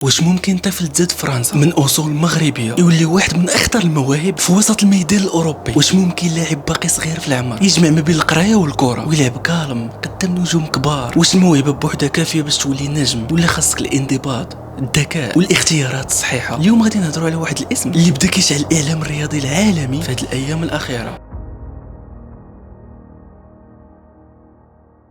واش ممكن طفل تزاد فرنسا من اصول مغربيه يولي واحد من اخطر المواهب في وسط الميدان الاوروبي؟ واش ممكن لاعب باقي صغير في العمر يجمع ما بين القرايه والكره ويلعب كالم قدام نجوم كبار؟ واش الموهبه بوحدها كافيه باش تولي نجم، ولا خاصك الانضباط، الذكاء والاختيارات الصحيحه؟ اليوم غادي نهضروا على واحد الاسم اللي بدا كيشعل الاعلام الرياضي العالمي في هذه الايام الاخيره.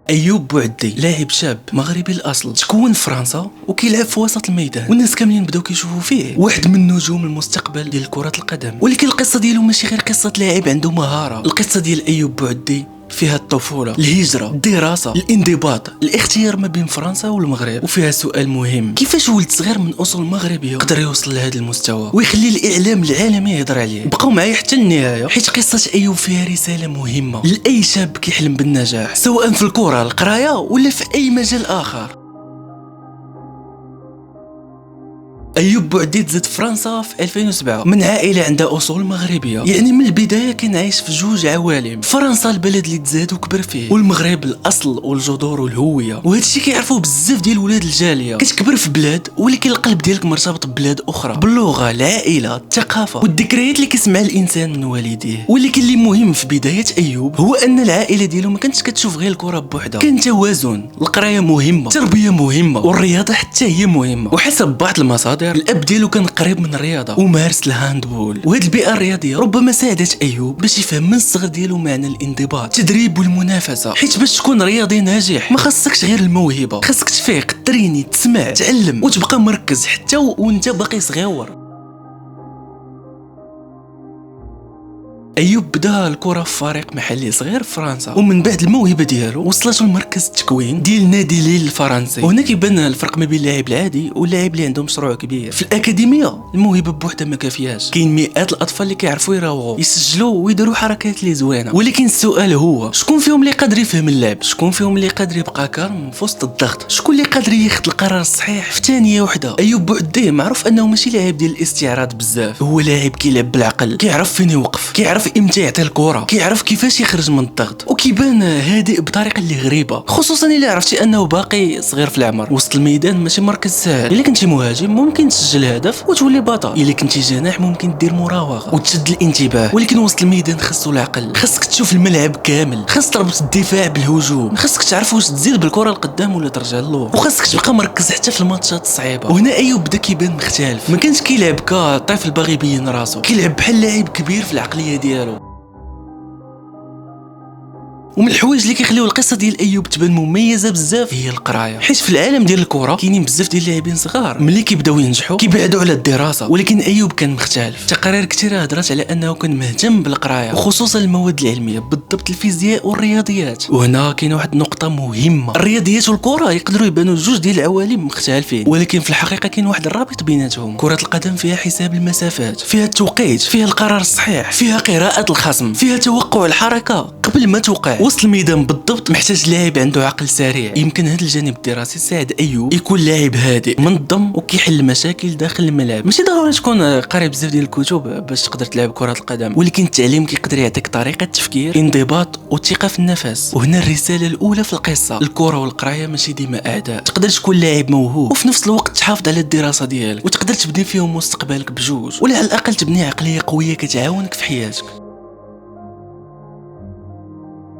ايوب بوعدي، لاعب شاب مغربي الاصل تكون في فرنسا وكيلعب في وسط الميدان، والناس كاملين بداو كيشوفوا فيه واحد من نجوم المستقبل ديال كرة القدم. ولكن القصه ديالو ماشي غير قصه لاعب عنده مهاره، القصه ديال ايوب بوعدي فيها الطفولة، الهجرة، الدراسة، الانضباط، الاختيار ما بين فرنسا والمغرب، وفيها سؤال مهم: كيفاش ولد صغير من اصول مغربية قدر يوصل لهذا المستوى ويخلي الاعلام العالمي يهضر عليه؟ بقاو معايا حتى النهاية، حيت قصة ايوب فيها رسالة مهمة لاي شاب كيحلم بالنجاح، سواء في الكرة، القراية، ولا في اي مجال اخر. ايوب بوعدي تزاد فرنسا في 2007 من عائله عندها اصول مغربيه، يعني من البدايه كان عايش في جوج عوالم: فرنسا البلد اللي تزاد وكبر فيه، والمغرب الاصل والجذور والهويه. وهذا الشيء كيعرفوه بزاف ديال ولاد الجاليه. كتكبر في بلاد ولكن القلب ديالك مرتبط ببلاد اخرى، باللغه، العائله، الثقافه والذكريات اللي كيسمع الانسان من والديه. ولكن اللي مهم في بدايه ايوب هو ان العائله ديالو ما كانتش كتشوف غير الكره بوحدها، كان توازن، القرايه مهمه، التربيه مهمه، والرياضه حتى هي مهمه. وحسب بعض المصادر الاب ديالو كان قريب من الرياضه ومارس الهاندبول، وهاد البيئه الرياضيه ربما ساعدت ايوب باش يفهم من الصغر ديالو معنى الانضباط، التدريب والمنافسه. حيت باش تكون رياضي ناجح ما خاصكش غير الموهبه، خاصك تفيق، تريني، تسمع، تعلم وتبقى مركز حتى وانت باقي صغير. ايوب بدا الكره في فريق محلي صغير في فرنسا، ومن بعد الموهبه ديالو وصلته لمركز التكوين ديال نادي ليل الفرنسي. وهنا كيبان الفرق ما بين اللاعب العادي واللاعب اللي عنده مشروع كبير. في الاكاديميه الموهبه بوحدها ما كافياش، كاين مئات الاطفال اللي كيعرفوا يراوغوا، يسجلوا ويديروا حركات اللي زوينه. ولكن السؤال هو: شكون فيهم اللي قادر يفهم اللعب؟ شكون فيهم اللي قادر يبقى كالم في وسط الضغط؟ شكون اللي قادر ياخذ القرار الصحيح في ثانيه وحده؟ ايوب بوعدي معروف انه ماشي لاعب ديال الاستعراض بزاف، هو لاعب كيلعب بالعقل، كيعرف فين يوقف، كيعرف امتى يعطي الكره، كيعرف كيفاش يخرج من الضغط، وكيبان هادئ بطريقه اللي غريبه، خصوصا الا عرفتي انه باقي صغير في العمر. وسط الميدان ماشي مركز سهل، الا كنتي مهاجم ممكن تسجل هدف وتولي بطل، الا كنتي جناح ممكن دير مراوغه وتشد الانتباه. ولكن وسط الميدان خاصو العقل، خاصك تشوف الملعب كامل، خاص تربط الدفاع بالهجوم، خاصك تعرف واش تزيد بالكره لقدام ولا ترجع للور، وخاصك تبقى مركز حتى في الماتشات الصعيبه. وهنا ايوب بدا كيبان مختلف، ما كانش كيلعب كطفل باغي يبين راسو، كيلعب بحال لاعب كبير في العقليه ديالو. ومن الحوايج اللي كيخليو القصه ديال ايوب تبان مميزه بزاف هي القرايه، حيت في العالم ديال الكره كاينين بزاف ديال اللاعبين صغار ملي كيبداو ينجحوا كيبعدوا على الدراسه، ولكن ايوب كان مختلف. تقارير كثيره هضرات على انه كان مهتم بالقرايه، وخصوصا المواد العلميه، بالضبط الفيزياء والرياضيات. وهنا كاين واحد النقطه مهمه: الرياضيات والكره يقدروا يبانوا جوج ديال العوالم مختلفين، ولكن في الحقيقه كاين واحد الرابط بيناتهم. كره القدم فيها حساب المسافات، فيها التوقيت، فيها القرار الصحيح، فيها قراءه الخصم، فيها توقع الحركه قبل ما توقع. وسط الميدان بالضبط محتاج لاعب عنده عقل سريع. يمكن هذا الجانب الدراسي ساعد ايوب يكون لاعب هادئ منظم وكيحل المشاكل داخل الملعب. ماشي ضروري تكون قاري بزاف ديال الكتب باش تقدر تلعب كره القدم، ولكن التعليم كيقدر يعطيك طريقه تفكير، انضباط وثقه في النفس. وهنا الرساله الاولى في القصه: الكره والقرايه ماشي ديما اعداء، تقدر تكون لاعب موهوب وفي نفس الوقت تحافظ على الدراسه ديالك، وتقدر تبني فيهم مستقبلك بجوج، ولا على الاقل تبني عقليه قويه كتعاونك في حياتك.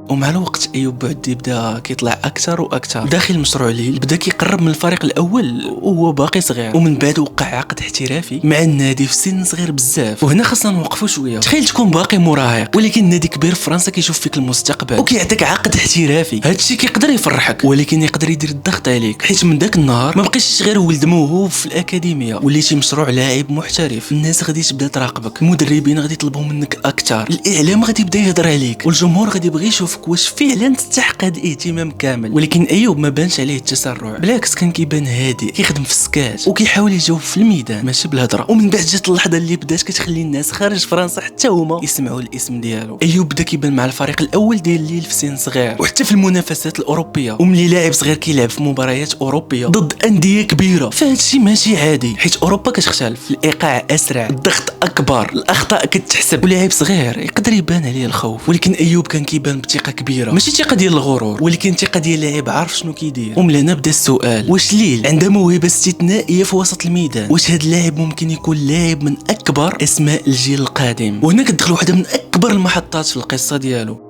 ومع الوقت ايوب بوعدي بدا كيطلع اكثر واكثر داخل مشروع ليل، بدا كيقرب من الفريق الاول وهو باقي صغير، ومن بعد وقع عقد احترافي مع النادي في سن صغير بزاف. وهنا خاصنا نوقفوا شويه. تخيل تكون باقي مراهق ولكن نادي كبير في فرنسا كيشوف فيك المستقبل وكيعطيك عقد احترافي. هادشي كيقدر يفرحك ولكن يقدر يدير الضغط عليك، حيت من داك النهار ما بقيتش غير ولد موهوب في الاكاديميه، وليتي مشروع لاعب محترف. الناس غادي تبدا تراقبك، المدربين غادي يطلبوا منك اكثر، الاعلام غادي يبدا يهضر عليك، والجمهور غادي يبغي يشوف واش فعلا تستحق هذا الاهتمام كامل. ولكن ايوب ما بانش عليه التسرع، بالعكس كان كيبان هادئ، كيخدم في السكات وكيحاول يجاوب في الميدان ماشي بالهضره. ومن بعد جات اللحظه اللي بدات كتخلي الناس خارج فرنسا حتى هما يسمعوا الاسم ديالو. ايوب بدا كيبان مع الفريق الاول ديال ليل في سن صغير وحتى في المنافسات الاوروبيه، وملي لاعب صغير كيلعب في مباريات اوروبيه ضد انديه كبيره فهاد الشيء ماشي عادي، حيت اوروبا كتختلف، الايقاع اسرع، الضغط اكبر، الاخطاء كتحسب، ولاعب صغير يقدر يبان عليه الخوف. ولكن ايوب كان كيبان بثقه ثقه كبيره، ماشي ثقه ديال الغرور ولكن ثقه ديال لاعب عارف شنو كيدير. ومن هنا بدا السؤال، واش ليل عنده موهبه استثنائيه في وسط الميدان؟ واش هذا اللاعب ممكن يكون لاعب من اكبر اسماء الجيل القادم؟ وهنا كتدخل واحده من اكبر المحطات في القصه ديالو،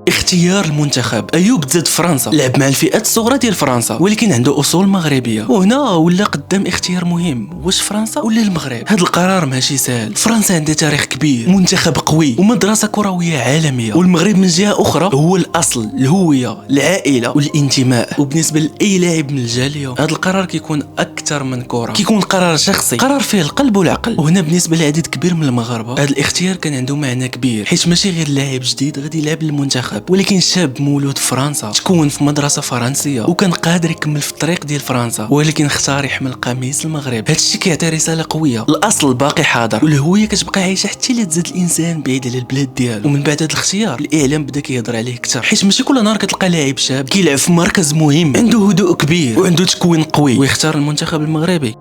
اختيار المنتخب. ايوب تزاد فرنسا، لعب مع الفئات الصغرى ديال فرنسا ولكن عنده اصول مغربيه، وهنا ولا قدام اختيار مهم، واش فرنسا ولا المغرب؟ هذا القرار ماشي سهل. فرنسا عندها تاريخ كبير، منتخب قوي ومدرسه كرويه عالميه، والمغرب من جهه اخرى هو الاصل، الهويه، العائله والانتماء. وبالنسبه لاي لاعب من الجاليه هذا القرار كيكون اكثر من كره، كيكون قرار شخصي، قرار فيه القلب والعقل. وهنا بالنسبه لعدد كبير من المغاربه هذا الاختيار كان عنده معنى كبير، حيت ماشي غير لاعب جديد غادي يلعب للمنتخب، ولكن شاب مولود في فرنسا، تكون في مدرسه فرنسيه وكان قادر يكمل في الطريق ديال فرنسا، ولكن اختار يحمل قميص المغرب. هادشي كيعطي رساله قويه، الاصل باقي حاضر والهويه كتبقى عايشه حتى لا تزاد الانسان بعيد على البلاد ديالو. ومن بعد هذا الاختيار الاعلام بدا كيهضر عليه اكثر، حيت ماشي كل نهار كتلقى لاعب شاب كيلعب في مركز مهم عنده هدوء كبير وعنده تكوين قوي ويختار المنتخب المغربي.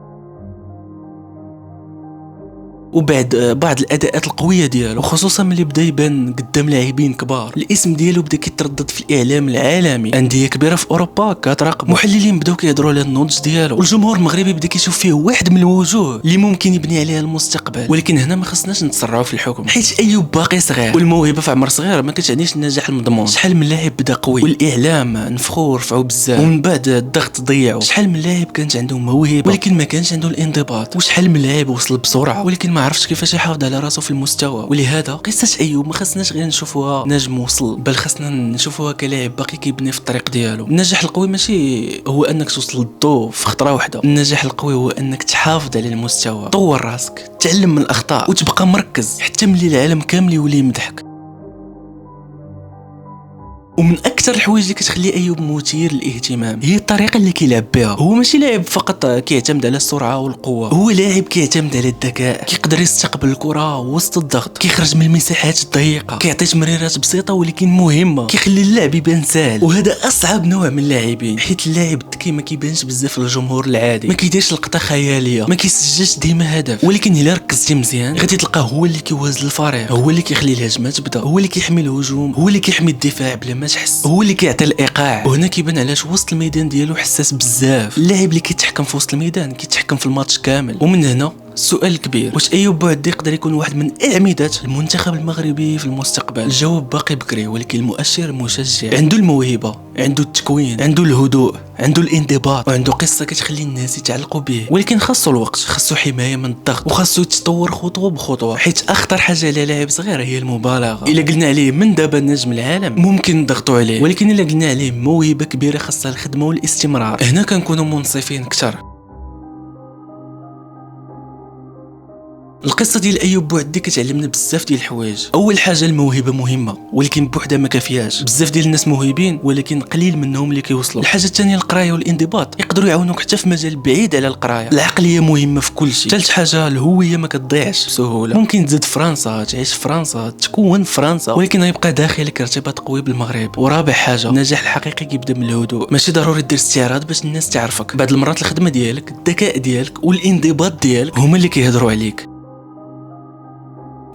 وبعد بعض الاداءات القويه ديالو، وخصوصا ملي بدا يبان قدام لاعبين كبار، الاسم ديالو بدا كيتردد في الاعلام العالمي، انديه كبيره في اوروبا كتراقب، محللين بداو كيهضروا على النضج ديالو، والجمهور المغربي بدا كيشوف فيه واحد من الوجوه اللي ممكن يبني عليها المستقبل. ولكن هنا ما خصناش نتسرعوا في الحكم، حيت ايوب باقي صغير، والموهبه في عمر صغير ما كتعنيش النجاح المضمون. شحال من لاعب بدا قوي والاعلام نفخوا رفعوا بزاف، ومن بعد الضغط ضيعوا. شحال من لاعب كانت عنده موهبه ولكن ما كانش عنده الانضباط، وشحال من لاعب وصل بسرعه ولكن ما عرفش كيفاش يحافظ على راسه في المستوى. ولهذا قصه ايوب ما خصناش غير نشوفوها نجم وصل، بل خصنا نشوفوها كلاعب باقي كيبني في الطريق ديالو. النجاح القوي ماشي هو انك توصل للضوء في خطره واحده، النجاح القوي هو انك تحافظ على المستوى، طور راسك، تعلم من الاخطاء وتبقى مركز حتى ملي العالم كامل يولي يمدحك. ومن اكثر الحوايج اللي كتخلي ايوب مثير للاهتمام هي الطريقه اللي كيلعب بها. هو ماشي لاعب فقط كيعتمد على السرعه والقوه، هو لاعب كيعتمد على الذكاء، كيقدر يستقبل الكره وسط الضغط، كيخرج من المساحات الضيقه، كيعطي تمريرات بسيطه ولكن مهمه، كيخلي اللعب يبان سهل. وهذا اصعب نوع من اللاعبين، حيت اللاعب الذكي ما كيبانش بزاف للجمهور العادي، ما كيديرش لقطه خياليه، ما كيسجلش ديما هدف، ولكن الا ركزتي مزيان غادي تلقاه هو اللي كيوازن الفريق، هو اللي كيخلي الهجمه تبدا، هو اللي كيحمي الهجوم، هو اللي كيحمي الدفاع بلا ما تحس، هو اللي كيعطي الايقاع. وهنا كيبان علاش وسط الميدان ديالو حساس بزاف. اللاعب اللي كيتحكم في وسط الميدان كيتحكم في الماتش كامل. ومن هنا السؤال الكبير، واش ايوب بوعدي يقدر يكون واحد من اعمده المنتخب المغربي في المستقبل؟ الجواب باقي بكري، ولكن المؤشر مشجع. عنده الموهبه، عنده التكوين، عنده الهدوء، عنده الانضباط، وعنده قصه كتخلي الناس يتعلقوا به. ولكن خاصو الوقت، خاصو حمايه من الضغط، وخاصو يتطور خطوه بخطوه، حيت اخطر حاجه على لاعب صغير هي المبالغه. الا قلنا عليه من دابا نجم العالم ممكن نضغطوا عليه، ولكن الا قلنا عليه موهبه كبيره خاصها الخدمه والاستمرار، هنا كنكونوا منصفين اكثر. القصه ديال ايوب بوعدي كتعلمنا بزاف ديال الحوايج. اول حاجه الموهبه مهمه ولكن بوحدها ما كافياش، بزاف ديال الناس موهوبين ولكن قليل منهم اللي كيوصلوا. الحاجه الثانيه القرايه والانضباط، يقدروا يعاونوك حتى في مجال بعيد على القرايه. العقليه مهمه في كل شيء. ثالث حاجه الهويه ما كتضيعش بسهوله، ممكن تزيد فرنسا، تعيش في فرنسا، تكون في فرنسا، ولكن غيبقى داخلك ارتباط قوي بالمغرب. ورابع حاجه النجاح الحقيقي كيبدا من الهدوء، ماشي ضروري دير استعراض باش الناس تعرفك. بعض المرات الخدمه ديالك، الذكاء ديالك والانضباط ديالك هما اللي كيهضروا عليك.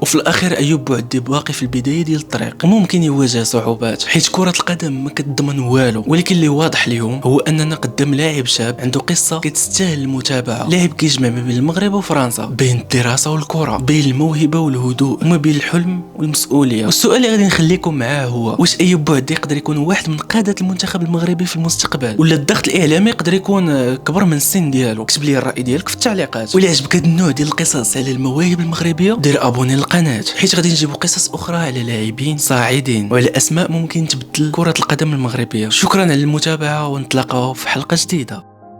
وفي الاخير ايوب بوعدي باقي في البدايه ديال الطريق، ممكن يواجه صعوبات حيت كره القدم ما كتضمن والو، ولكن اللي واضح اليوم هو اننا قدام لاعب شاب عنده قصه كتستاهل المتابعه. لاعب كيجمع ما بين المغرب وفرنسا، بين الدراسه والكره، بين الموهبه والهدوء، وما بين الحلم والمسؤوليه. والسؤال اللي غادي نخليكم معاه هو واش ايوب بوعدي يقدر يكون واحد من قاده المنتخب المغربي في المستقبل، ولا الضغط الاعلامي يقدر يكون كبر من السن ديالو؟ كتب لي الراي ديالك في التعليقات. ولا عجبك هذا النوع ديال القصص على المواهب المغربيه دير ابوني للقناه، حيت غادي نجيبوا قصص اخرى على لاعبين صاعدين وعلى اسماء ممكن تبدل كره القدم المغربيه. شكرا على المتابعه ونتلاقاو في حلقه جديده.